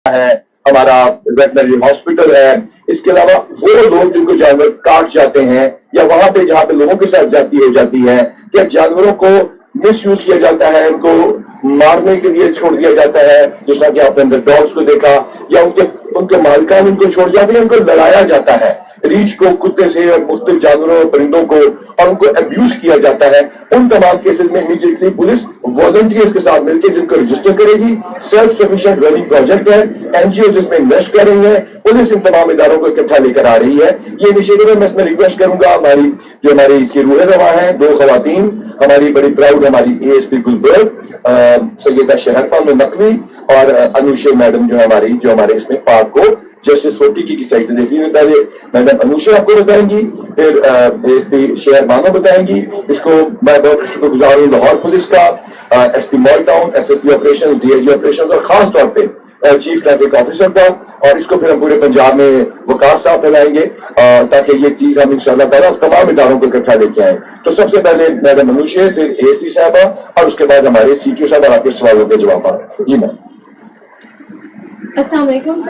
ہے, ہمارا veterinary hospital ہے. اس کے علاوہ وہ لوگ جن کو جانور کاٹ جاتے ہیں یا وہاں پہ جہاں پہ لوگوں کے ساتھ زیادتی ہو جاتی ہے کہ جانوروں کو مس یوز کیا جاتا ہے, ان کو مارنے کے لیے چھوڑ دیا جاتا ہے, جس طرح کہ آپ نے اندر ڈاگس کو دیکھا, یا ان کے مالکان ان کو چھوڑ جاتے ہیں, ان کو لڑایا جاتا ہے, ریچھ کو کتے سے اور مختلف جانوروں اور پرندوں کو, اور ان کو ابیوز کیا جاتا ہے. ان تمام کیسز میں امیڈیٹلی پولیس والنٹیئرز کے ساتھ مل کے جن کو رجسٹر کرے گی. سیلف سفیشینٹ رننگ پروجیکٹ ہے, این جی او جس میں انویسٹ کر رہی ہے, پولیس ان تمام اداروں کو اکٹھا لے کر آ رہی ہے. یہ انیشیٹو میں اس میں ریکویسٹ کروں گا ہماری اس کی روح رواں ہیں, 2 خواتین ہماری بڑی پراؤڈ, ہماری اے ایس پی گلبرگ سیدہ شہرپال نقوی اور انوشا میڈم جو ہمارے اس میں پاک کو جسٹس سوٹی کی سائڈ سے دیکھیں گے. پہلے میڈم انوشا آپ کو بتائیں گی, پھر اے ایس پی شہر بانو بتائیں گی. اس کو میں بہت شکر گزار ہوں لاہور پولیس کا, S P Model Town, S S P operation, D I G operation, اور خاص طور پہ چیف ٹریفک آفیسر کا. اور اس کو پھر ہم پورے پنجاب میں وکاس صاحب پھیلائیں گے تاکہ یہ چیز ہم انشاءاللہ تعالیٰ تمام اداروں کو اکٹھا لے کے آئیں. تو سب سے پہلے میڈم انوشا, پھر اے ایس پی صاحبہ, اور اس کے بعد ہمارے سی ٹی او صاحب اور آپ کے سوالوں کے جوابات. جی میم. السلام علیکم.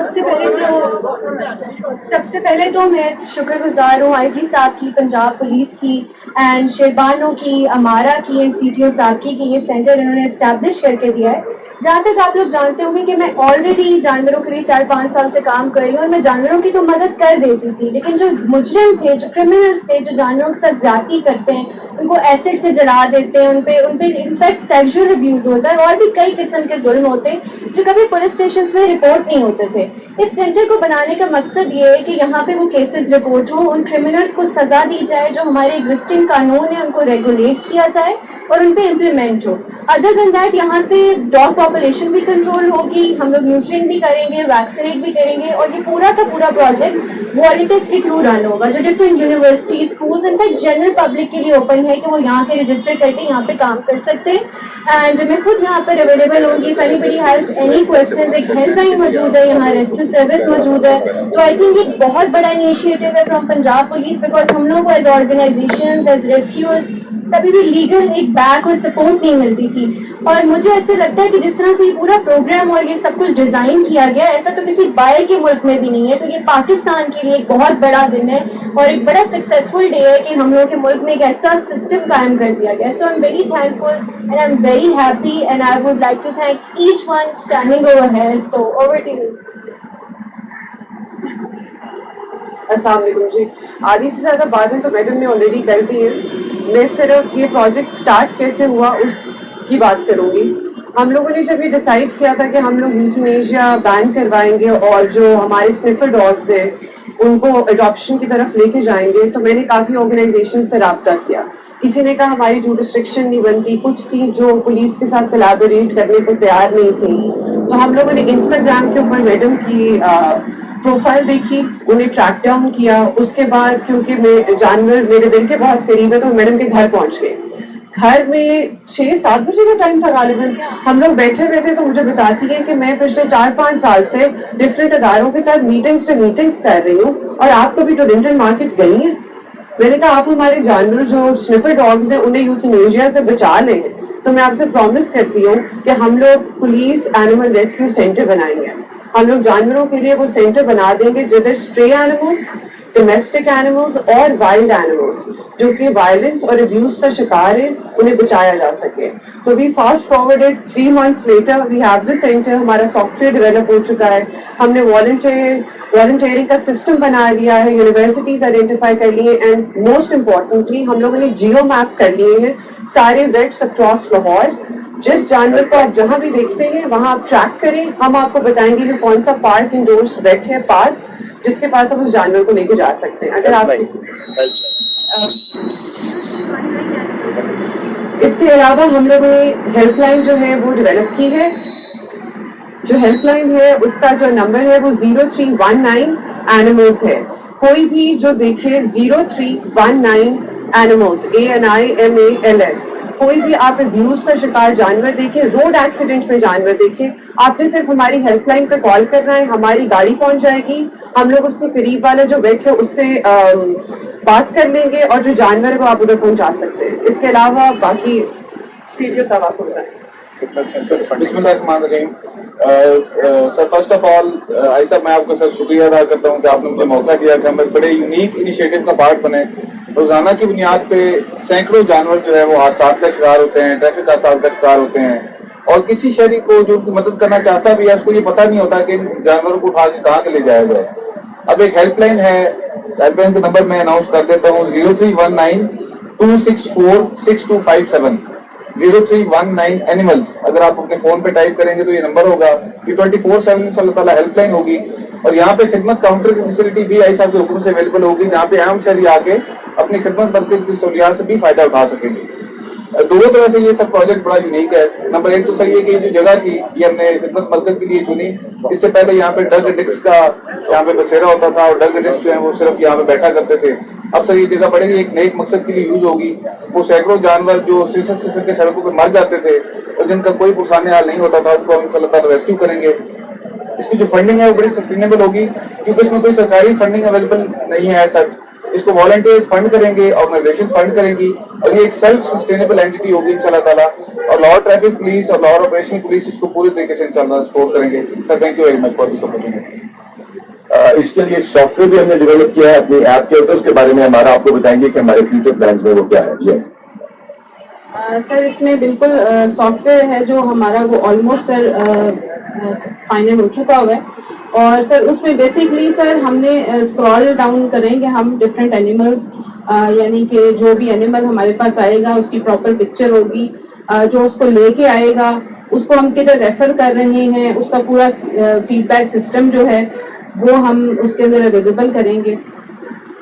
سب سے پہلے تو میں شکر گزار ہوں آئی جی صاحب کی, پنجاب پولیس کی, اینڈ شیربانو کی, امارا کی, اینڈ سی ٹی او صاحب کی کہ یہ سینٹر انہوں نے اسٹیبلش کر کے دیا ہے. جہاں تک آپ لوگ جانتے ہوں گے کہ میں آلریڈی جانوروں کے لیے 4-5 سال سے کام کر رہی ہوں, اور میں جانوروں کی تو مدد کر دیتی تھی, لیکن جو مجرم تھے, جو کرمنلز تھے, جو جانوروں کے ساتھ زیادتی کرتے ہیں, ان کو ایسڈ سے جلا دیتے ہیں, ان پہ انفیکٹ سیکشل ابیوز ہوتا ہے, اور بھی کئی قسم کے ظلم ہوتے ہیں جو کبھی پولیس اسٹیشن میں رپورٹ نہیں ہوتے تھے. اس سینٹر کو بنانے کا مقصد یہ ہے کہ یہاں پہ وہ کیسز رپورٹ ہوں, ان کرمنلز کو سزا دی جائے, جو ہمارے ایگزسٹنگ قانون ہے ان کو ریگولیٹ کیا جائے اور ان پہ امپلیمنٹ ہو. ادر دین دیٹ یہاں سے ڈاگ پاپولیشن بھی کنٹرول ہوگی, ہم لوگ نیوٹرینٹ بھی کریں گے, ویکسینیٹ بھی کریں گے, اور یہ پورا کا پورا پروجیکٹ والنٹیئرز کے تھرو رن ہوگا, جو different universities, schools, in fact general public کے لیے اوپن ہے کہ وہ یہاں پہ رجسٹر کر کے یہاں پہ کام کر سکتے ہیں. اینڈ میں خود یہاں پر اویلیبل ہوں گی, anybody has any questions. ایک ہیلپ لائن موجود ہے, یہاں ریسکیو سروس موجود ہے. تو آئی تھنک ایک بہت بڑا انیشیٹو ہے فرام پنجاب پولیس, بیکاز ہم لوگ کو ایز آرگنائزیشن, ایز ریسکیوز کبھی بھی لیگل ایک بیک اور سپورٹ نہیں ملتی تھی. اور مجھے ایسے لگتا ہے کہ جس طرح سے یہ پورا پروگرام اور یہ سب کچھ ڈیزائن کیا گیا, ایسا تو کسی باہر کے ملک میں بھی نہیں ہے. تو یہ پاکستان کے لیے ایک بہت بڑا دن ہے اور ایک بڑا سکسیسفل ڈے ہے کہ ہم لوگ کے ملک میں ایک ایسا سسٹم قائم کر دیا گیا. So I am very thankful and I am very happy, and I would like to thank each one standing over here. So over to you. السلام علیکم. جی, آدھی سے زیادہ باتیں تو میڈم نے آلریڈی کر دی ہیں. میں صرف یہ پروجیکٹ سٹارٹ کیسے ہوا اس کی بات کروں گی. ہم لوگوں نے جب یہ ڈیسائیڈ کیا تھا کہ ہم لوگ یوتھنیشیا بین کروائیں گے اور جو ہمارے سنیفر ڈاگز ہیں ان کو اڈاپشن کی طرف لے کے جائیں گے, تو میں نے کافی آرگنائزیشن سے رابطہ کیا. کسی نے کہا ہماری جورسڈکشن نہیں بنتی, کچھ تھی جو پولیس کے ساتھ کولیبوریٹ کرنے کو تیار نہیں تھی. تو ہم لوگوں نے انسٹاگرام کے اوپر میڈم کی پروفائل دیکھی, انہیں ٹریک ڈاؤن کیا. اس کے بعد کیونکہ میں جانور میرے دل کے بہت قریب ہے, تو میڈم کے گھر پہنچ گئے. گھر میں 6-7 بجے کا ٹائم تھا غالباً. ہم لوگ بیٹھے ہوئے تھے, تو مجھے بتاتی ہے کہ میں پچھلے 4-5 سال سے ڈفرینٹ اداروں کے ساتھ میٹنگز پہ میٹنگز کر رہی ہوں, اور آپ کبھی ٹورنٹن مارکیٹ گئی ہیں؟ میں نے کہا آپ ہمارے جانور جو سنیفر ڈاگز ہیں انہیں یوتھنیشیا سے بچا لیں, تو میں آپ سے پرومس کرتی ہوں کہ ہم لوگ پولیس اینیمل ریسکیو سینٹر بنائیں گے. ہم لوگ جانوروں کے لیے وہ سینٹر بنا دیں گے جدھر اسٹرے اینیملز, ڈومیسٹک اینیملز اور وائلڈ اینیملز جو کہ وائلنس اور ابیوز کا شکار ہے انہیں بچایا جا سکے. تو we fast forwarded 3 months later we have the centre. ہمارا سافٹ ویئر ڈیولپ ہو چکا ہے, ہم نے والنٹیئرنگ کا سسٹم بنا لیا ہے, یونیورسٹیز آئیڈینٹیفائی کر لی ہیں, اینڈ موسٹ امپورٹنٹلی ہم لوگوں نے جیو میپ کر لیے ہیں سارے ویٹس اکراس لاہور. جس جانور کو آپ جہاں بھی دیکھتے ہیں وہاں آپ ٹریک کریں, ہم آپ کو بتائیں گے کہ کون سا پارک انڈورس ویٹ ہے پاس جس کے پاس آپ اس جانور کو لے کے جا سکتے ہیں. اگر آپ اس کے علاوہ ہم لوگوں نے ہیلپ لائن جو ہے وہ ڈیولپ کی ہے. جو ہیلپ لائن ہے اس کا جو نمبر ہے وہ 0319 اینیملز ہے. کوئی بھی جو دیکھے 0319 اینیملز ANIMALS, کوئی بھی آپ ابیوز کا شکار جانور دیکھیں, روڈ ایکسیڈنٹ میں جانور دیکھیں, آپ نے صرف ہماری ہیلپ لائن پہ کال کرنا ہے, ہماری گاڑی پہنچ جائے گی, ہم لوگ اس کے قریب والا جو ویٹ ہے اس سے بات کر لیں گے اور جو جانور ہے وہ آپ ادھر پہنچا سکتے ہیں. اس کے علاوہ باقی سی ٹی او صاحب آپ کو بتائیں. बिस्मिल्लाहिर्रहमानिर्रहीम। Sir first of all Ayesha, मैं आपका सर शुक्रिया अदा करता हूँ कि आपने मुझे मौका दिया कि हम एक बड़े यूनिक इनिशिएटिव का पार्ट बने। रोजाना की बुनियाद पे सैकड़ों जानवर जो है वो हादसा का शिकार होते हैं, ट्रैफिक हादसा का शिकार होते हैं, और किसी शहरी को जो मदद करना चाहता भी है उसको ये पता नहीं होता कि इन जानवरों को उठा के कहाँ के ले जाया जाए। अब एक हेल्पलाइन है, हेल्पलाइन का नंबर मैं अनाउंस कर देता हूँ, 0319-264-6257, 0319 एनिमल्स। अगर आप अपने फोन पे टाइप करेंगे तो ये नंबर होगा। ये 24/7 इंशाअल्लाह ताला हेल्पलाइन होगी, और यहाँ पे खिदमत काउंटर की फैसिलिटी भी आई साहब के हुक्म से अवेलेबल होगी, जहाँ पे आम शहरी आके अपनी खिदमत मरकज की सहूलियात से भी फायदा उठा सकेंगे। दोनों तरह से ये सब प्रोजेक्ट बड़ा यूनिक है। नंबर एक तो सर ये कि जो जगह थी ये हमने खिदमत मरकज के लिए चुनी। इससे पहले यहाँ पे ड्रग एडिक्ट्स का यहाँ पे बसेरा होता था, और ड्रग एडिक्ट्स जो है वो सिर्फ यहाँ पे बैठा करते थे। अब सर ये जगह बड़ी एक नेक मकसद के लिए यूज होगी। वो सैकड़ों जानवर जो सिसक के सड़कों पर मर जाते थे और जिनका कोई पुरसाने हाल नहीं होता था, उनको हम इंशाअल्लाह ताला रेस्क्यू करेंगे। इसकी जो फंडिंग है वो बड़ी सस्टेनेबल होगी, क्योंकि इसमें कोई सरकारी फंडिंग अवेलेबल नहीं है सच। इसको वॉलंटियर्स फंड करेंगे, ऑर्गेनाइजेशन फंड करेंगी, और ये एक सेल्फ सस्टेनेबल एंटिटी होगी इंशाअल्लाह ताला। और लॉ ट्रैफिक पुलिस और लॉ ऑपरेशन पुलिस इसको पूरी तरीके से इंशाअल्लाह सपोर्ट करेंगे। Sir thank you very much for this opportunity. इसके लिए एक सॉफ्टवेयर भी हमने डेवलप किया है अपनी ऐप के ऊपर, उसके बारे में हमारा आपको बताएंगे कि हमारे फ्यूचर प्लान्स में वो क्या है। जी सर इसमें बिल्कुल सॉफ्टवेयर है जो हमारा वो ऑलमोस्ट सर फाइनल हो चुका हुआ है, और सर उसमें बेसिकली सर हमने स्क्रॉल डाउन करेंगे हम डिफरेंट एनिमल्स, यानी कि जो भी एनिमल हमारे पास आएगा उसकी प्रॉपर पिक्चर होगी, जो उसको लेके आएगा उसको हम किधर रेफर कर रहे हैं, उसका पूरा फीडबैक सिस्टम जो है वो हम उसके अंदर अवेलेबल करेंगे।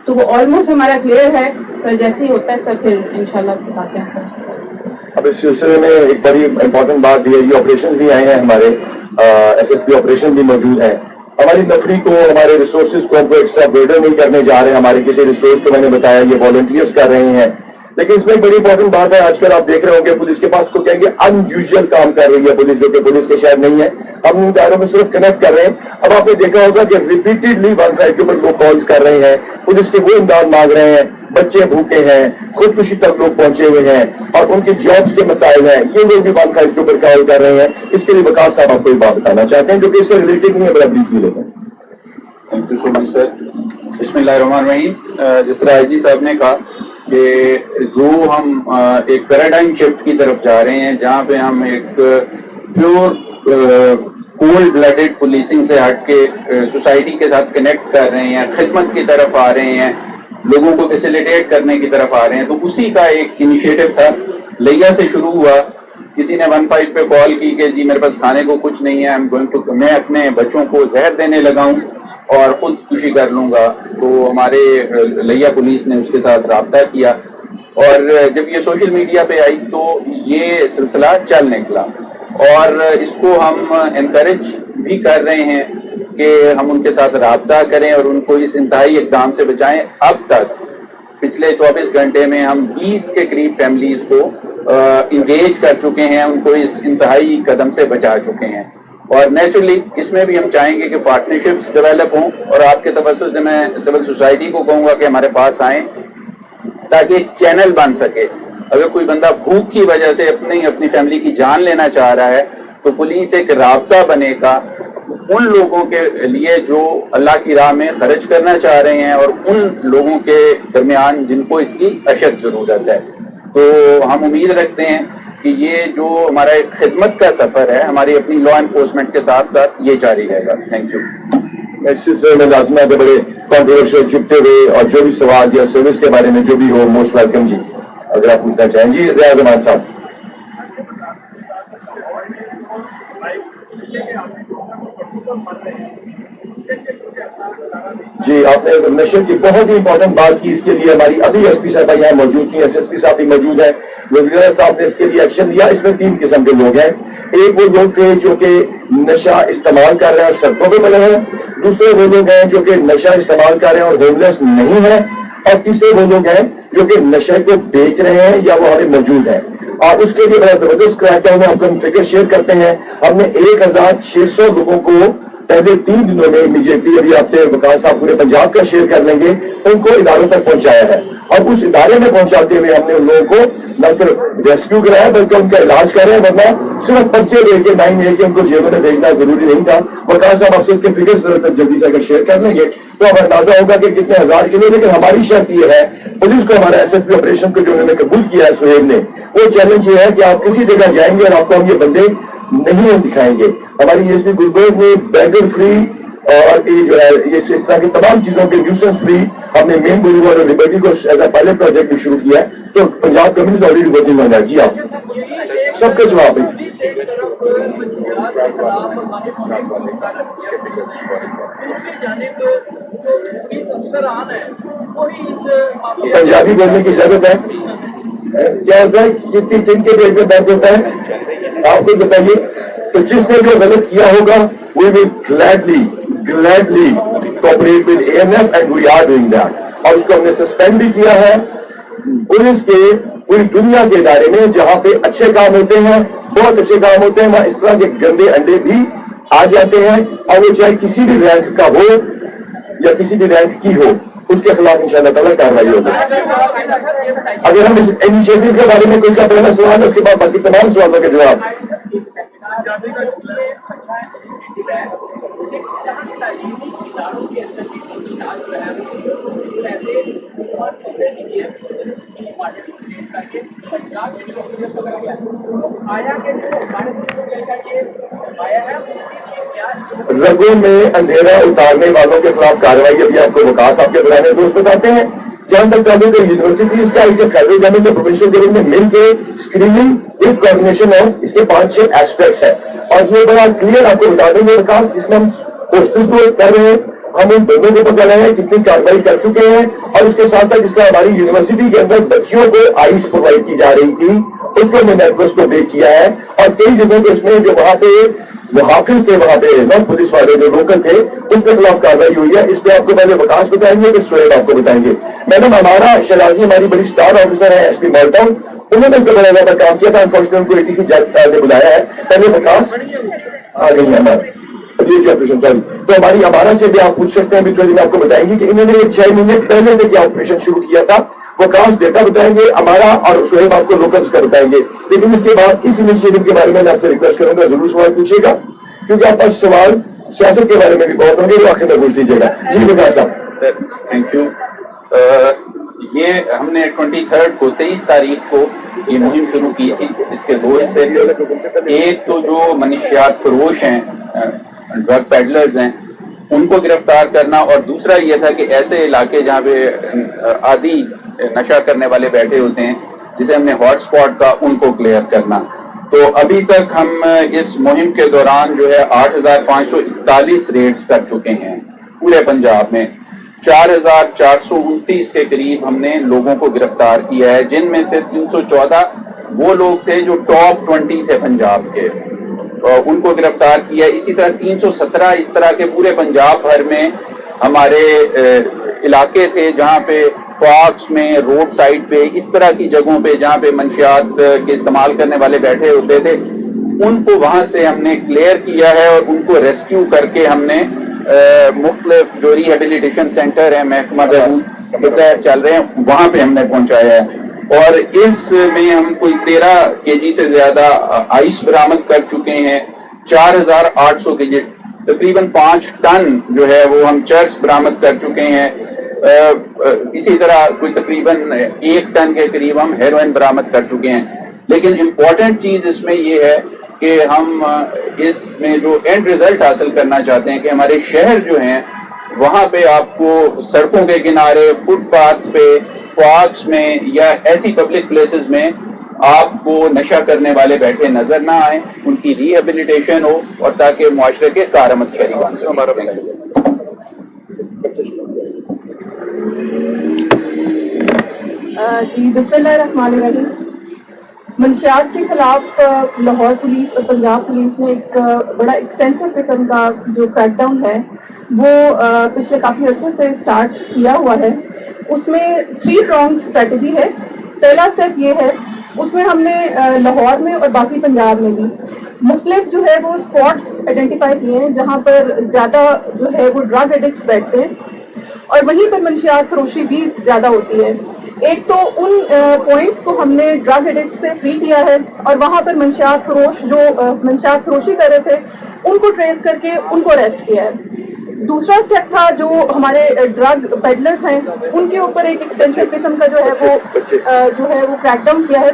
तो वो ऑलमोस्ट हमारा क्लियर है सर, जैसे ही होता है सर फिर इंशाल्लाह बताते हैं सर। अब इस सिलसिले में एक बड़ी इंपॉर्टेंट बात डीआईजी ऑपरेशन भी आए हैं हमारे, एसएसपी ऑपरेशन भी मौजूद है। हमारी नफरी को, हमारे रिसोर्सेज को हमको एक्स्ट्रा बर्डन नहीं करने जा रहे हैं। हमारे किसी रिसोर्स को मैंने बताया ये वॉलंटियर्स कर रहे हैं, लेकिन इसमें एक बड़ी इंपॉर्टेंट बात है, आजकल आप देख रहे होंगे पुलिस के पास को कहेंगे अनयूजुअल काम कर रही है पुलिस, जो कि पुलिस के शायद नहीं है। हम उन दायरों में सिर्फ कनेक्ट कर रहे हैं। अब आपने देखा होगा कि रिपीटेडली 155 के ऊपर लोग कॉल्स कर रहे हैं, पुलिस के वो इमदाद मांग रहे हैं, बच्चे भूखे हैं, खुदकुशी तक लोग पहुंचे हुए हैं, और उनके जॉब्स के मसाइल हैं, ये लोग भी 155 के ऊपर कॉल कर रहे हैं। इसके लिए वकास साहब आपको एक बात बताना चाहते हैं जो कि इससे रिलेटेड नहीं है, बड़ा ब्रीफली लेते हैं। Thank you so much sir. बिस्मिल्लाहिर्रहमानिर्रहीम। जिस तरह आईजी साहब ने कहा कि जो हम एक पैराडाइम शिफ्ट की तरफ जा रहे हैं, जहाँ पे हम एक प्योर कोल्ड ब्लडेड पुलिसिंग से हट के सोसाइटी के साथ कनेक्ट कर रहे हैं, खिदमत की तरफ आ रहे हैं, लोगों को फैसिलिटेट करने की तरफ आ रहे हैं, तो उसी का एक इनिशिएटिव था। लिया से शुरू हुआ, किसी ने 15 पे कॉल की कि जी मेरे पास खाने को कुछ नहीं है, मैं अपने बच्चों को जहर देने लगा हूं और खुदकुशी कर लूंगा। तो हमारे लिया पुलिस ने उसके साथ राब्ता किया, और जब ये सोशल मीडिया पे आई तो ये सिलसिला चल निकला, और इसको हम एनकरेज भी कर रहे हैं कि हम उनके साथ राब्ता करें और उनको इस इंतहाई इक़दाम से बचाएं। अब तक पिछले 24 घंटे में हम 20 के करीब फैमिलीज को इंगेज कर चुके हैं, उनको इस इंतहाई कदम से बचा चुके हैं। और नेचुरली इसमें भी हम चाहेंगे कि पार्टनरशिप्स डेवलप हों, और आपके तवज्जो से मैं सिविल सोसाइटी को कहूंगा कि हमारे पास आएं, ताकि एक चैनल बन सके। अगर कोई बंदा भूख की वजह से अपनी फैमिली की जान लेना चाह रहा है तो पुलिस एक राब्ता बनेगा उन लोगों के लिए जो अल्लाह की राह में खर्च करना चाह रहे हैं, और उन लोगों के दरमियान जिनको इसकी अशद जरूरत है। तो हम उम्मीद रखते हैं कि ये जो हमारा एक खिदमत का सफर है हमारी अपनी लॉ एनफोर्समेंट के साथ साथ ये जारी रहेगा। Thank you. इस सिलसिले में लाजमा के बड़े कॉन्ट्रोवर्शियल चुपते हुए और जो भी सवाल या सर्विस के बारे में जो भी हो, मोस्ट वेलकम जी, अगर आप पूछना चाहें। जी रियाज अमान साहब। जी आपने नशे की बहुत ही इंपॉर्टेंट बात की, इसके लिए हमारी अभी एसपी साहब यहाँ मौजूद थी, एसएसपी साहब भी मौजूद है, वज़ीर साहब ने इसके लिए एक्शन लिया। इसमें 3 किस्म के लोग हैं। एक वो लोग थे जो कि नशा इस्तेमाल कर रहे हैं और सड़कों पर मिले हैं, दूसरे वो लोग हैं जो कि नशा इस्तेमाल कर रहे हैं और होमलेस नहीं है, और तीसरे वो लोग हैं जो कि नशे को बेच रहे हैं या वो हमें मौजूद है। और उसके लिए बड़ा जबरदस्त क्रैकडाउन है, आपको हम फिगर शेयर करते हैं। हमने 1600 लोगों को पहले 3 दिनों में इमीडिएटली, अभी आपसे वकास साहब पूरे पंजाब का शेयर कर लेंगे, उनको इदारों तक पहुंचाया है। और उस इदारे में पहुंचाते हुए हमने उन लोगों को न सिर्फ रेस्क्यू कराया बल्कि उनका इलाज कर रहे हैं, वरना सिर्फ पर्चे लेके 9 लेके उनको जेलों में भेजना जरूरी नहीं था। वकास साहब आपसे उसके फिगर्स जल्दी से अगर शेयर कर लेंगे तो अब अंदाजा होगा कि कितने हजार किलो। लेकिन हमारी शर्त ये है, पुलिस को, हमारा एसएसपी ऑपरेशन को जो उन्होंने कबूल किया है सुहेब ने, वो चैलेंज ये है कि आप किसी जगह जाएंगे और आपको हम ये बंदे नहीं हम दिखाएंगे। हमारी एसपी गुलबर्ग ने बैगर फ्री और ये जो है ये इस तरह की तमाम चीजों के न्यूसेंस फ्री हमने मेन बोलीवुड और लिबर्टी को एज ए पायलट प्रोजेक्ट भी शुरू किया है। तो Punjab communist already working on that. जी आप सबका जवाब है। पंजाबी बोलने की जरूरत है। क्या होता है, जितनी जिनके पेट में दर्द होता है आप खुद बताइए। तो जिसने जो गलत किया होगा we will gladly cooperate with ANF and we are doing that। और उसको हमने सस्पेंड भी किया है पुलिस के पूरी दुनिया के इदारे में, जहां पे अच्छे काम होते हैं, बहुत अच्छे काम होते हैं, वहां इस तरह के गंदे अंडे भी आ जाते हैं। और वो चाहे किसी भी रैंक का हो या किसी भी रैंक की हो, उसके खिलाफ इंशाअल्लाह ताला कार्रवाई होगी। अगर हम इस इनिशिएटिव के बारे में कोई का पहला सवाल है, उसके बाद बाकी तमाम सवालों के जवाब। रंगों में अंधेरा उतारने वालों के खिलाफ कार्रवाई अभी आपको वकास आपके पुराने दोस्त बताते हैं। जहां तक ताल्लुक है यूनिवर्सिटीज का, इसे फेडरल गवर्नमेंट और प्रोविंशियल गवर्नमेंट में मिलकर स्क्रीनिंग विद कोऑर्डिनेशन ऑफ इसके 5-6 एस्पेक्ट्स है। और ये बड़ा क्लियर आपको बता देंगे वकास, जिसमें हम होस्टल्स को कर रहे हैं, हम उन बंदों को पकड़ रहे हैं, कितनी कार्रवाई कर चुके हैं। और उसके साथ साथ जिसका हमारी यूनिवर्सिटी के अंदर बच्चियों को आइस प्रोवाइड की जा रही थी, उसको हमने नेटवर्क को ब्रेक किया है। और कई जगहों पे उसमें जो वहां पे मुहाफिज थे, वहां पे नॉन पुलिस वाले जो लोकल थे, उनके खिलाफ कार्रवाई हुई है। इस पे आपको पहले वकास बताएंगे, फिर शोएब आपको बताएंगे। मैडम हमारा शराजी हमारी बड़ी स्टार ऑफिसर है एसपी मॉलटाउन, उन्होंने इस पर बड़ा ज्यादा काम किया था। अनफॉर्चुनेटली उनको एटी की जज ने बुलाया है। पहले वकास आ गई है हमारे ऑपरेशन सॉरी। तो हमारा से भी आप पूछ सकते हैं, अभी मैं आपको बताएंगे कि इन्होंने 6 महीने पहले से क्या ऑपरेशन शुरू किया था। वकास डेटा बताएंगे हमारा और शोएब आपको लोकल्स का बताएंगे। लेकिन इसके बाद इस इनिशिएटिव के बारे में मैं आपसे रिक्वेस्ट करूंगा, जरूर सवाल पूछिएगा, क्योंकि आप पास सवाल सियासत के बारे में भी बहुत होंगे, वो आखिर में पूछ लीजिएगा। जी वकास साहब। Sir thank you. ये हमने 23 तारीख को ये मुहिम शुरू की थी। इसके 2 हिस्से थे। एक तो जो मनशियात फरोश हैं, ड्रग पेडलर्स हैं, उनको गिरफ्तार करना, और दूसरा ये था कि ऐसे इलाके जहाँ पे आदि नशा करने वाले बैठे होते हैं, जिसे हमने हॉटस्पॉट का, उनको क्लियर करना। तो अभी तक हम इस मुहिम के दौरान जो है 8,541 रेड्स कर चुके हैं पूरे पंजाब में। 4,429 के करीब हमने लोगों को गिरफ्तार किया है, जिनमें से 314 वो लोग थे जो टॉप 20 थे पंजाब के, उनको गिरफ्तार किया। इसी तरह 317 इस तरह के पूरे पंजाब भर में हमारे इलाके थे जहां पे पार्क्स में, रोड साइड पे, इस तरह की जगहों पे जहां पे मंशियात के इस्तेमाल करने वाले बैठे होते थे, उनको वहां से हमने क्लियर किया है और उनको रेस्क्यू करके हमने मुख्तलिफ जो रिहेबिलिटेशन सेंटर है, महकमा चल रहे हैं, वहां पे हमने पहुंचाया है। और इसमें हम कोई 13 केजी से ज्यादा आइस बरामद कर चुके हैं। 4,800 केजी, तकरीबन 5 टन जो है वो हम चर्स बरामद कर चुके हैं। इसी तरह कोई तकरीबन 1 टन के करीब हम हेरोइन बरामद कर चुके हैं। लेकिन इम्पोर्टेंट चीज इसमें ये है कि हम इसमें जो एंड रिजल्ट हासिल करना चाहते हैं कि हमारे शहर जो हैं वहां पे आपको सड़कों के किनारे, फुटपाथ पे, पार्क्स में या ऐसी पब्लिक प्लेसेस में आपको नशा करने वाले बैठे नजर ना आए, उनकी रिहेबिलिटेशन हो और ताकि मुआशरे के कारआमद शहरी बन सके। जी बिस्मिल्लाहिर्रहमानिर्रहीम। मंशियात के खिलाफ लाहौर पुलिस और पंजाब पुलिस ने एक बड़ा एक्सटेंसिव किस्म का जो क्रैकडाउन है वो पिछले काफी अरसे से स्टार्ट किया हुआ है। उसमें 3 pronged स्ट्रेटजी है। पहला स्टेप ये है, उसमें हमने लाहौर में और बाकी पंजाब में भी मुख्तलिफ जो है वो स्पॉट्स आइडेंटिफाई किए हैं जहाँ पर ज़्यादा जो है वो ड्रग एडिक्ट्स बैठते हैं और वहीं पर मंशियात फरोशी भी ज़्यादा होती है। एक तो उन पॉइंट्स को हमने ड्रग एडिक्ट से फ्री किया है और वहाँ पर मंशियात फरोश जो मंशियात फरोशी कर रहे थे उनको ट्रेस करके उनको अरेस्ट किया है। दूसरा स्टेप था जो हमारे ड्रग पेडलर्स हैं उनके ऊपर एक एक्सटेंसिव किस्म का जो है वो क्रैकडाउन किया है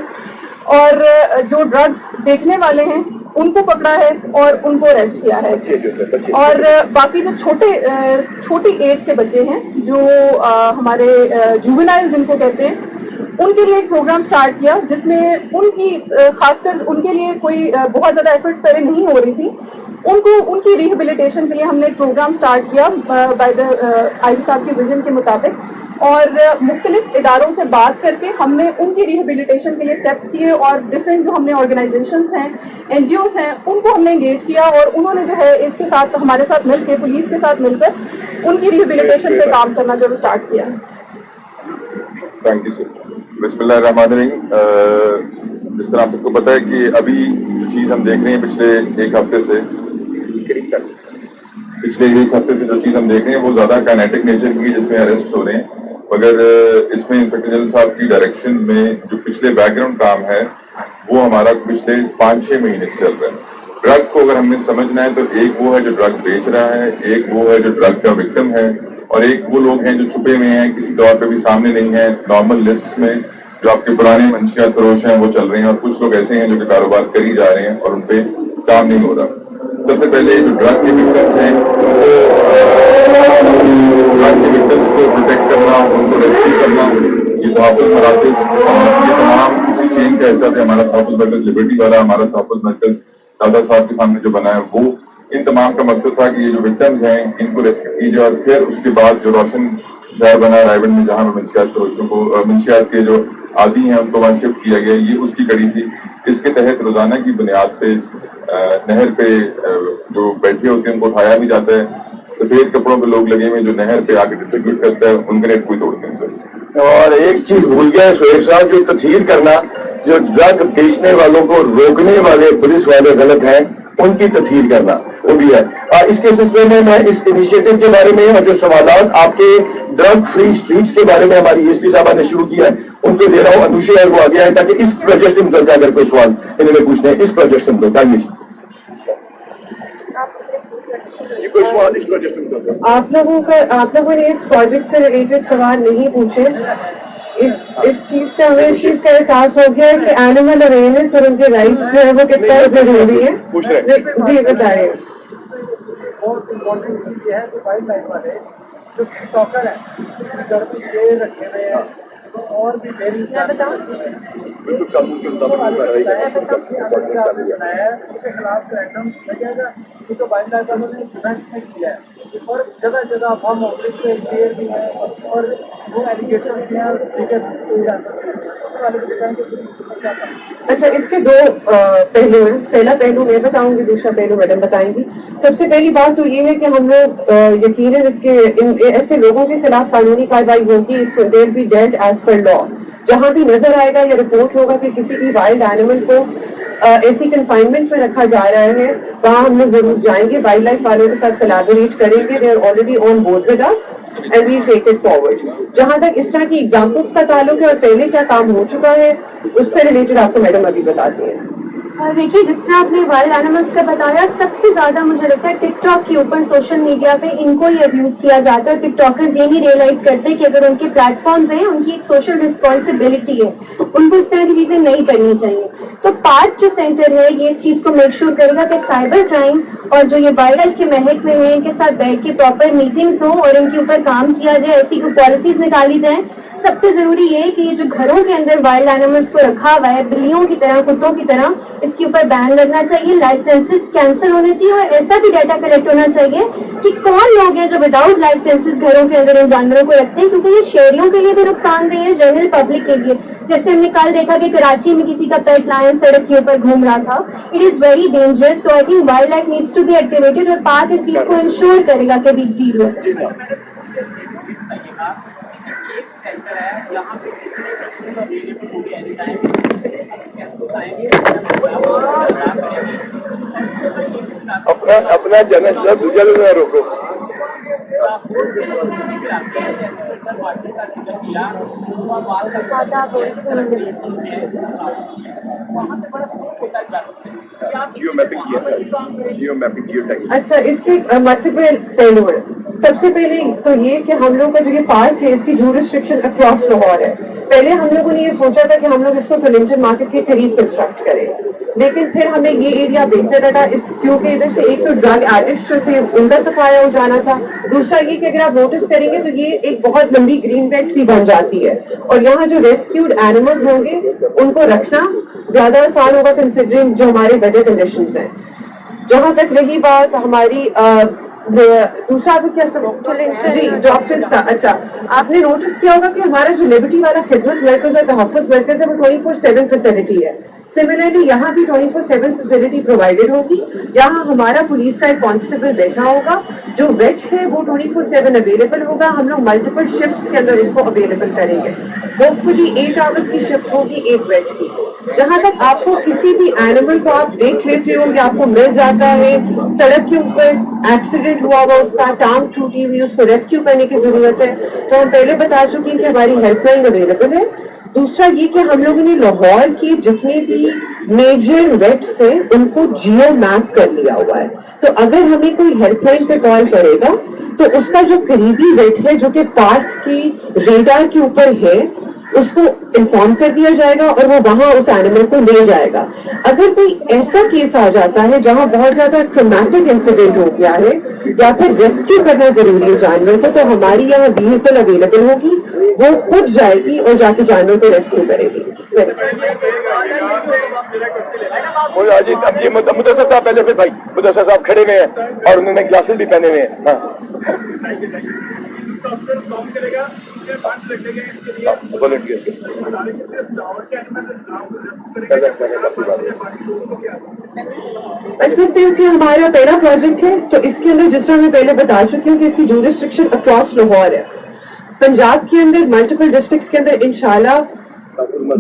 और जो ड्रग्स बेचने वाले हैं उनको पकड़ा है और उनको अरेस्ट किया है। और बाकी जो छोटी एज के बच्चे हैं जो हमारे जुवेनाइल जिनको कहते हैं उनके लिए एक प्रोग्राम स्टार्ट किया जिसमें उनकी खासकर उनके लिए कोई बहुत ज़्यादा एफर्ट्स पहले नहीं हो रही थी, उनको उनकी रिहेबिलिटेशन के लिए हमने एक प्रोग्राम स्टार्ट किया बाय द आईजी साहब की विजन के मुताबिक और मुख्तलिफ इदारों से बात करके हमने उनकी रिहेबिलिटेशन के लिए स्टेप्स किए और डिफरेंट जो हमने ऑर्गेनाइजेशंस हैं एनजीओस हैं उनको हमने एंगेज किया और उन्होंने जो है इसके साथ हमारे साथ मिलकर पुलिस के साथ मिलकर उनकी रिहेबिलिटेशन पे काम करना जो स्टार्ट किया। Thank you sir. बिस्मिल्लाहिर्रहमानिर्रहीम। जिस तरह आप सबको पता है कि अभी जो चीज़ हम देख रहे हैं पिछले एक हफ्ते से जो चीज़ हम देख रहे हैं वो ज़्यादा काइनेटिक नेचर की जिसमें अरेस्ट हो रहे हैं, मगर इसमें इंस्पेक्टर जनरल साहब की डायरेक्शंस में जो पिछले बैकग्राउंड काम है वो हमारा पिछले 5-6 महीने से चल रहा है। ड्रग को अगर हमने समझना है तो एक वो है जो ड्रग बेच रहा है, एक वो है जो ड्रग का विक्टिम है और एक वो लोग हैं जो छुपे हुए हैं, किसी तौर पे भी सामने नहीं है, नॉर्मल लिस्ट में जो आपके पुराने मंशियात फरोश हैं वो चल रहे हैं और कुछ लोग ऐसे हैं जो कि कारोबार कर ही जा रहे हैं और उन पे काम नहीं हो रहा। सबसे पहले जो ड्रग के विक्टिम्स हैं ड्रग के विक्टिम्स को प्रोटेक्ट करना, उनको रेस्क्यू करना, ये तहफ़्फ़ुज़ मराकज़ ये तमाम इसी चेन का हिस्सा थे। हमारा तहफ़्फ़ुज़ मरकज़ लिबर्टी वाला हमारा तहफ़्फ़ुज़ मरकज़ दादा साहब के सामने जो बना है वो इन तमाम का मकसद था कि ये जो विक्टिम्स हैं इनको रेस्क्यू कीजिए और फिर उसके बाद जो रोशन शहर बना रायबंद में जहाँ मंशियात फरोशों को मंशियात के जो आदि हैं उनको वहाँ शिफ्ट किया गया, ये उसकी कड़ी थी। इसके तहत रोजाना की बुनियाद पे नहर पे जो बैठे होते हैं उनको उठाया भी जाता है। सफेद कपड़ों पे लोग लगे हुए जो नहर पे आके डिस्ट्रीब्यूट करता है उनके नेट कोई तोड़ते हैं सर। और एक चीज भूल गया सोहेब साहब, जो तस्हीर करना, जो ड्रग बेचने वालों को रोकने वाले पुलिस वाले गलत हैं उनकी तस्हीर करना वो भी है। इसके सिलसिले में मैं इस इनिशिएटिव के बारे में और जो सवालात आपके ड्रग फ्री स्ट्रीट्स के बारे में हमारी एसपी साहबा ने शुरू किया है उनको दे रहा हूँ। अनुषा है वो आ गया है ताकि इस प्रोजेक्ट से निकल जाए। अगर कोई सवाल इन्होंने पूछने हैं इस प्रोजेक्ट से निकल जाएंगे। आप लोगों ने इस प्रोजेक्ट से रिलेटेड सवाल नहीं पूछे। इस चीज से हमें इस चीज का एहसास हो गया है कि एनिमल अवेयरनेस और उनके राइट्स जो है वो कितना जरूरी है। जी बताइए। बहुत इम्पोर्टेंट चीज ये है कि वाइल्ड लाइफ वाले जो टिकटॉकर है घर में शेर रखे हुए हैं तो और भी डेरी बनाया है उसके खिलाफ रैंडम लगेगा कि तो वाइल्ड लाइफ वालों ने इवेंट किया है और जगह जगह फॉर्म ऑफिस पे शेर भी है और वो एलिगेशन भी है अच्छा, इसके दो पहलू हैं। पहला पहलू मैं बताऊंगी, दूसरा पहलू मैडम बताएंगी। सबसे पहली बात तो ये है कि हम लोग यकीनन इसके ऐसे लोगों के खिलाफ कानूनी कार्रवाई होगी। It's will be dealt as per law. जहां भी नजर आएगा या रिपोर्ट होगा कि किसी भी वाइल्ड एनिमल को ऐसी कंफाइनमेंट में रखा जा रहा है वहां हम लोग जरूर जाएंगे, वाइल्ड लाइफ वालों के साथ कोलैबोरेट करेंगे। They are already on board with us and we take it forward. जहां तक इस तरह की एग्जाम्पल्स का ताल्लुक है और पहले क्या काम हो चुका है उससे रिलेटेड आपको मैडम अभी बताती हैं। देखिए, जिस तरह आपने वाइल्ड एनिमल्स का बताया, सबसे ज्यादा मुझे लगता है टिकटॉक के ऊपर सोशल मीडिया पे इनको ही अब्यूज किया जाता है। टिकटॉकर्स ये नहीं रियलाइज करते कि अगर उनके प्लेटफॉर्म्स हैं उनकी एक सोशल रिस्पॉन्सिबिलिटी है, उनको इस तरह की चीजें नहीं करनी चाहिए। तो पार्ट जो सेंटर है ये इस चीज को मेक श्योर करेगा कि साइबर क्राइम और जो ये वाइल्ड लाइफ के महकमे हैं इनके साथ बैठ के प्रॉपर मीटिंग्स हो और इनके ऊपर काम किया जाए, ऐसी कोई पॉलिसीज निकाली जाए। सबसे जरूरी ये है कि ये जो घरों के अंदर वाइल्ड एनिमल्स को रखा हुआ है बिल्लियों की तरह, कुत्तों की तरह, इसके ऊपर बैन लगना चाहिए, लाइसेंसेस कैंसिल होने चाहिए और ऐसा भी डाटा कलेक्ट होना चाहिए कि कौन लोग हैं जो विदाउट लाइसेंसेस घरों के अंदर इन जानवरों को रखते हैं, क्योंकि ये शहरियों के लिए भी नुकसानदेह है, जनरल पब्लिक के लिए। जैसे हमने कल देखा कि कराची में किसी का पेट लायन सड़क के ऊपर घूम रहा था। It is very dangerous. तो I think wildlife needs to be activated और पार्क इस चीज को इंश्योर करेगा कि we deal with it. Centre है यहाँ पे अवेलेबल होगी एनी टाइम। अपना जनता दूसरे में रोको। जियो मैपिंग किया। अच्छा, इसके मल्टीपल पहलू है। सबसे पहले तो ये कि हम लोग का जो ये पार्क है इसकी जूरिस्डिक्शन अक्रॉस लाहौर है। पहले हम लोगों ने ये सोचा था कि हम लोग इसको टोरंटन मार्केट के करीब कंस्ट्रक्ट करें, लेकिन फिर हमें ये एरिया बेहतर लगा क्योंकि इधर से एक तो ड्रग एडिक्ट्स जो थे उनका सफाया हो जाना था, दूसरा ये कि अगर आप नोटिस करेंगे तो ये एक बहुत लंबी ग्रीन बेल्ट भी बन जाती है और यहाँ जो रेस्क्यूड एनिमल्स होंगे उनको रखना ज्यादा आसान होगा कंसिडरिंग जो हमारे वेदर कंडीशंस हैं। जहां तक रही बात हमारी दूसरा आपको क्या जी डॉक्टर्स का, अच्छा आपने नोटिस किया होगा कि हमारा जो लिबर्टी वाला खिदमत मरकज और तहफ़्फ़ुज़ मरकज है वो 24/7 फैसिलिटी है। सिमिलरली यहाँ भी 24/7 फैसिलिटी प्रोवाइडेड होगी। यहाँ हमारा पुलिस का एक कांस्टेबल बैठा होगा, जो वेट है वो 24/7 अवेलेबल होगा। हम लोग मल्टीपल शिफ्ट्स के अंदर इसको अवेलेबल करेंगे। होपफुली 8 आवर्स की शिफ्ट होगी एक वेट की। जहाँ तक आपको किसी भी एनिमल को आप देख लेते हो या आपको मिल जाता है, सड़क के ऊपर एक्सीडेंट हुआ हुआ, उसका टांग टूटी हुई, उसको रेस्क्यू करने की जरूरत है, तो हम पहले बता चुके हैं कि हमारी हेल्पलाइन अवेलेबल है। दूसरा ये कि हम लोगों ने लाहौर की जितने भी मेजर वेट्स हैं उनको जियो मैप कर लिया हुआ है, तो अगर हमें कोई हेल्पलाइन पे कॉल करेगा तो उसका जो करीबी वेट है जो कि पार्क की रेडार के ऊपर है उसको इन्फॉर्म कर दिया जाएगा और वो वहां उस एनिमल को ले जाएगा। अगर कोई ऐसा केस आ जाता है जहां बहुत ज्यादा ट्रॉमेटिक इंसिडेंट हो गया है या फिर रेस्क्यू करना जरूरी है जानवर को, तो हमारी यहाँ व्हीकल अवेलेबल होगी, वो खुद जाएगी और जाके जानवर को रेस्क्यू करेगी। अजीत, अब ये मुदस्सिर साहब पहले फिर भाई मुदस्सिर साहब खड़े हुए हैं और उन्होंने ग्लासेस भी पहने हुए हैं। हाँ एक्सिस्टेंस ये हमारा पहला प्रोजेक्ट है, तो इसके अंदर जिस तरह मैं पहले बता चुकी हूँ कि इसकी जूरिस्डिक्शन अक्रॉस लाहौर है। पंजाब के अंदर मल्टीपल डिस्ट्रिक्ट्स के अंदर इंशाल्लाह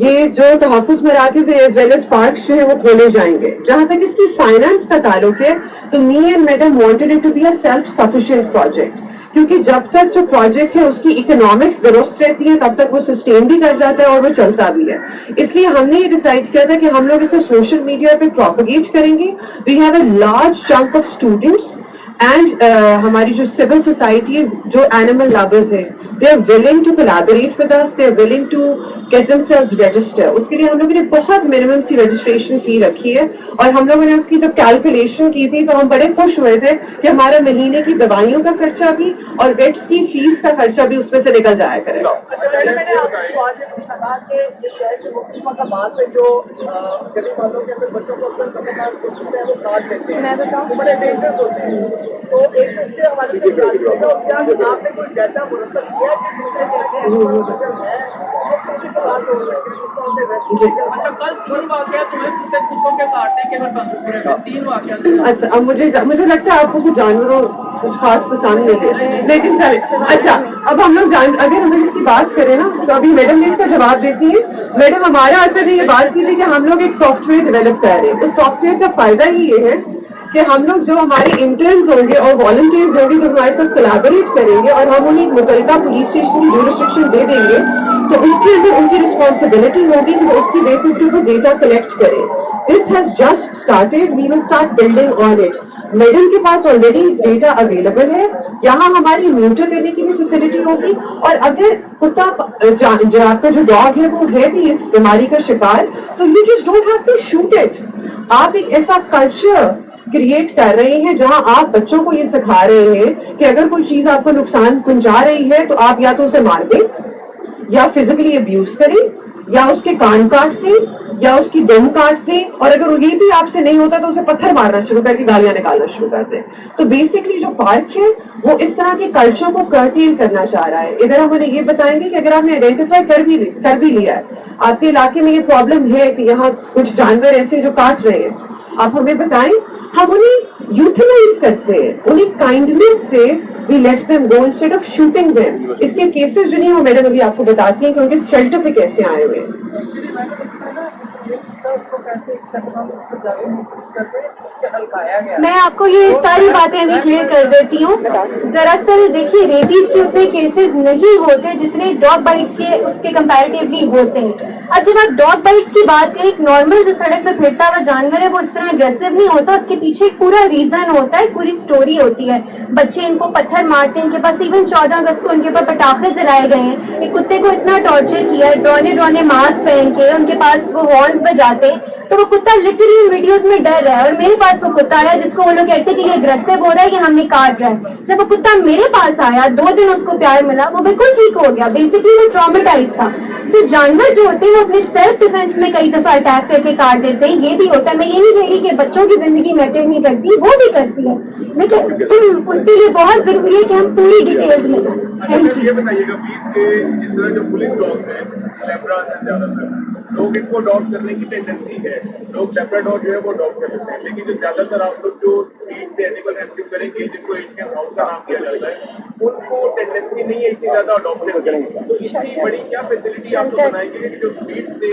ये जो तहफ़्फ़ुज़ मराकिज़ है एज वेल एज पार्क जो है वो खोले जाएंगे। जहां तक इसकी फाइनेंस का ताल्लुक है तो me and madam wanted it to be a self sufficient project, क्योंकि जब तक जो प्रोजेक्ट है उसकी इकोनॉमिक्स दुरुस्त रहती है तब तक वो सस्टेन भी कर जाता है और वो चलता भी है। इसलिए हमने ये डिसाइड किया था कि हम लोग इसे सोशल मीडिया पे प्रोपेगेट करेंगे। We have a large chunk of students and हमारी जो सिविल सोसाइटी है, जो एनिमल लवर्स है, they are willing to collaborate with us, they are willing to get themselves register. उसके लिए हम लोगों ने बहुत मिनिमम सी रजिस्ट्रेशन फी रखी है और हम लोगों ने उसकी जब कैलकुलेशन की थी तो हम बड़े खुश हुए थे कि हमारा महीने की दवाइयों का खर्चा भी और वेट्स की फीस का खर्चा भी उसमें से निकल जाया करेगा। मैंने आपको आज ये पूछा था कि ये शहर के मुख्तलिफ मकामात पे जो गरीब वालों के अंदर बच्चों को अक्सर वो काट देते हैं, मैं बताऊं? वो बड़े डेंजरस होते हैं, तो एक उसके हमारे से क्या आपने कोई डाटा मुरतब किया कि दूसरे कहते हैं बात हो सकती है उसको हमने रेस्क्यू किया। अच्छा, कल 3 वाकया तुम्हें कुत्तों के काटने के बाद 3 वाकया। अच्छा, अब मुझे लगता है आपको कुछ जानवरों कुछ खास पसंद नहीं है, लेकिन चले। अच्छा, अब हम लोग अगर हम इसकी बात करें ना तो अभी मैडम ने इसका जवाब देती है। मैडम हमारा असर ने ये बात की थी कि हम लोग एक सॉफ्टवेयर डेवलप कर रहे हैं। उस सॉफ्टवेयर का फायदा ही ये है कि हम लोग जो हमारे इंटर्न्स होंगे और वॉलंटियर्स होंगे जो हमारे साथ कोलैबोरेट करेंगे और हम उन्हें एक मुतलका पुलिस स्टेशन की जूरिस्डिक्शन दे देंगे तो उसके अंदर उनकी रिस्पॉन्सिबिलिटी होगी कि वो उसकी बेसिस के ऊपर डेटा कलेक्ट करें। This has just started, we will start building on it. Madam के पास ऑलरेडी डेटा अवेलेबल है, यहाँ हमारी म्यूटर करने की भी फैसिलिटी होगी और अगर कुत्ता आपका जो डॉग है वो है भी इस बीमारी का शिकार तो you just don't have to shoot it. आप एक ऐसा कल्चर क्रिएट कर रहे हैं जहां आप बच्चों को ये सिखा रहे हैं कि अगर कोई चीज आपको नुकसान पहुंचा रही है तो आप या तो उसे मार दें या फिजिकली अब्यूज करें या उसके कान काट दें या उसकी दुम काट दें और अगर ये भी आपसे नहीं होता तो उसे पत्थर मारना शुरू करके गालियां निकालना शुरू कर दें। तो बेसिकली जो पार्क है वो इस तरह के कल्चर को कर्टेल करना चाह रहा है। इधर हम उन्हें ये बताएंगे कि अगर आपने आइडेंटिफाई कर भी लिया है, आपके इलाके में ये प्रॉब्लम है कि यहाँ कुछ जानवर ऐसे जो काट रहे हैं, आप हमें बताएं, हम उन्हें यूथिलाइज करते हैं, उन्हें काइंडनेस से we let them go instead of shooting them. इसके केसेस जो नहीं वो मैडम अभी आपको बताती हैं कि उनके शेल्टर पे कैसे आए हुए हैं। ये कुत्ता उसको कैसे इकोनॉमिक को जाके करके कि हल्काया गया। मैं आपको ये सारी बातें अभी क्लियर कर देती हूँ। दरअसल देखिए, रेबीज के उतने केसेस नहीं होते जितने डॉग बाइट्स के उसके कंपैरेटिवली होते हैं। अब जब आप डॉग बाइट्स की बात करें, एक नॉर्मल जो सड़क पे फिरता हुआ जानवर है वो इस तरह अग्रेसिव नहीं होता, उसके पीछे एक पूरा रीजन होता है, पूरी स्टोरी होती है। बच्चे इनको पत्थर मारते हैं, इनके पास इवन 14 अगस्त को उनके ऊपर पटाखे जलाए गए हैं। एक कुत्ते को इतना टॉर्चर किया है, ड्रोने मास्क पहन के उनके पास वो हॉर्न्स बजाते हैं, तो वो कुत्ता लिटरली वीडियोस में डर रहा है। और मेरे पास वो कुत्ता आया जिसको वो लोग कहते हैं कि ये अग्रेसिव हो रहा है, ये हमें काट रहा है। जब वो कुत्ता मेरे पास आया, 2 दिन उसको प्यार मिला, वो बिल्कुल ठीक हो गया। बेसिकली वो ट्रॉमेटाइज था। तो जानवर जो होते हैं वो अपने सेल्फ डिफेंस में कई दफा अटैक करके काट देते हैं, ये भी होता है। मैं ये नहीं कह रही कि बच्चों की जिंदगी मैटर नहीं करती, वो भी करती है, लेकिन उसके लिए बहुत जरूरी है कि हम पूरी डिटेल्स में जाएं। थैंक ये यू। बताइएगा प्लीज के जिस तरह जो पुलिस डॉग्स हैं, लैब्रास हैं ज्यादातर, लोग इनको डॉग करने की टेंडेंसी है, लोग लैब्राडोर जो है वो डॉग कर लेते हैं, लेकिन जो ज्यादातर आप लोग जो स्ट्रीट से एनिमल रेस्क्यू करेंगे, जिनको एशियन हाउस का नाम दिया जाता है, उनको टेंडेंसी नहीं है इतनी ज्यादा अडॉप्शन की। तो इतनी बड़ी क्या फैसिलिटी आप लोग बनाएंगे कि जो स्ट्रीट से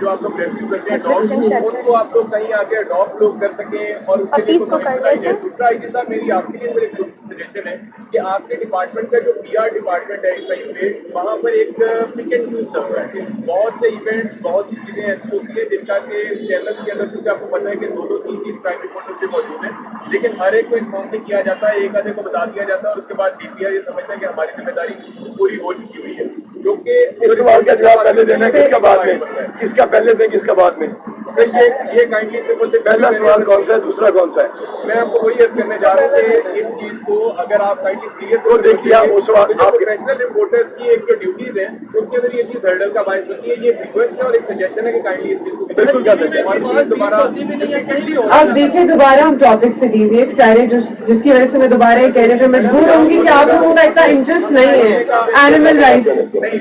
जो आप लोग रेस्क्यू करते हैं डॉग, उनको आप लोग कहीं आगे अडॉप्ट लोग कर सकें और उसके लिए दूसरा आईजी साहब मेरी आपके लिए मेरे सजेशन है कि आपके डिपार्टमेंट का जो PR डिपार्टमेंट है कहीं पे, वहाँ पर एक पिक एंड चूज चल रहा है। बहुत से इवेंट्स, बहुत सी चीजें ऐसी होती है जिनका के चैनल्स के अंदर, क्योंकि आपको पता है कि 2-3 क्राइम रिपोर्टर्स भी मौजूद हैं, लेकिन हर एक को इन्फॉर्म नहीं किया जाता है, एक आधे को बता दिया जाता है और उसके बाद DPR ये समझता है कि हमारी जिम्मेदारी पूरी हो चुकी हुई है। क्योंकि इस सवाल का जवाब पहले देना है, किसका बाद में, किसका पहले दें किसका बाद में? ये काइंडली से बोलते, पहला सवाल कौन सा है, दूसरा कौन सा है? मैं आपको वही अर्ज करने जा रहा हूँ कि इस चीज को अगर आप काइंडली सीरियस तो देखिए, आप उस सवाल आप प्रोफेशनल रिपोर्टर्स की एक जो ड्यूटीज है उसके अंदर ये चीज हर्डल का बायस होती है। ये एक रिक्वेस्ट है और एक सजेशन है कि काइंडली इस चीज को बिल्कुल कर देते हैं। और दोबारा अब देखिए, दोबारा हम टॉपिक से डिविएट करें, जिसकी वजह से मैं दोबारा ये कहने पे मजबूर होंगी कि आप लोगों का इतना इंटरेस्ट नहीं है एनिमल राइट्स।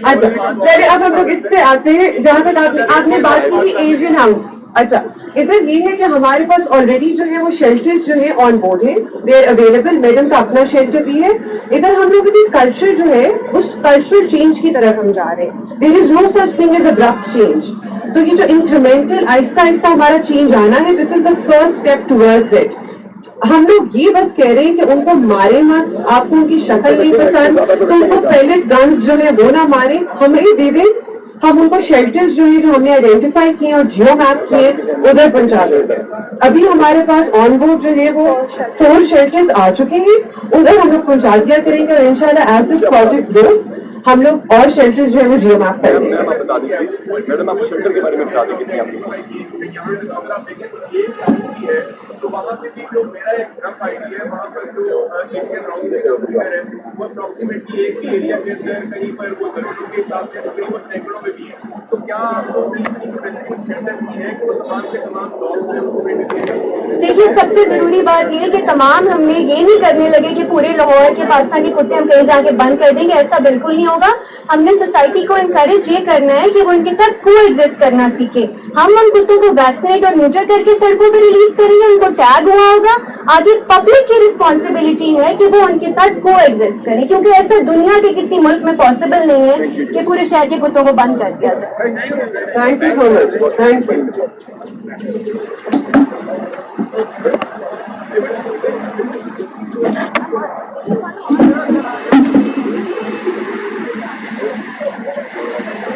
अच्छा चलिए, अब हम लोग इस पे आते हैं जहाँ तक आपने बात की थी एशियन हाउस। अच्छा, इधर ये है कि हमारे पास ऑलरेडी जो है वो शेल्टर्स जो है ऑन बोर्ड है, दे आर अवेलेबल। मैडम का अपना शेल्टर भी है। इधर हम लोगों की कल्चर जो है उस कल्चरल चेंज की तरफ हम जा रहे हैं। There is no such thing as abrupt change. तो ये जो इंक्रीमेंटल आहिस्ता आहिस्ता हमारा चेंज आना है, this is the first step towards it. हम लोग ये बस कह रहे हैं कि उनको मारे मत, आपको उनकी शक्ल नहीं पसंद तो उनको पैलेट गन्स जो है वो ना मारे, हमें दे दें। हम उनको शेल्टर्स जो है जो हमने आइडेंटिफाई किए और जियो मैप किए उधर पहुंचा देते हैं। अभी हमारे पास ऑन बोर्ड जो है वो 4 शेल्टर्स आ चुके हैं, उधर हम लोग पहुंचा दिया करेंगे और इंशाल्लाह एज दिस प्रोजेक्ट गोस हम लोग और शेल्टर्स जो है वो जियो मैप करेंगे। मैडम आप बता दीजिए, मैडम आप शेल्टर के बारे में बता दें कितनी आपके पास? यहाँ से अगर आप देखें तो ये काउंटी है, तो वहाँ पे भी जो मेरा एक रफ आइडिया है, वहाँ पर जो एशियन राउंड के जो फिगर है वो अप्रोक्सीमेटली एक ही एरिया के अंदर कहीं पर वो जरूरतों के हिसाब से तकरीबन सैकड़ों में भी है। तो क्या आपको कुछ सेंटर की है कि वो तमाम के तमाम डॉग्स हैं उसको मेंटेन? देखिए, सबसे जरूरी बात ये है कि तमाम हमने ये नहीं करने लगे कि पूरे लाहौर के पाकिस्तानी कुत्ते हम कहीं जाके बंद कर देंगे, ऐसा बिल्कुल नहीं होगा। हमने सोसाइटी को इनकरेज ये करना है कि वो उनके साथ को एग्जिस्ट करना सीखे। हम उन कुत्तों को वैक्सीनेट और न्यूटर करके सड़कों पर रिलीज करेंगे, उनको टैग हुआ होगा। आगे पब्लिक की रिस्पॉन्सिबिलिटी है कि वो उनके साथ को एग्जिस्ट करें, क्योंकि ऐसा दुनिया के किसी मुल्क में पॉसिबल नहीं है कि पूरे शहर के कुत्तों को बंद कर दिया जाए। Thank you so much. Thank you.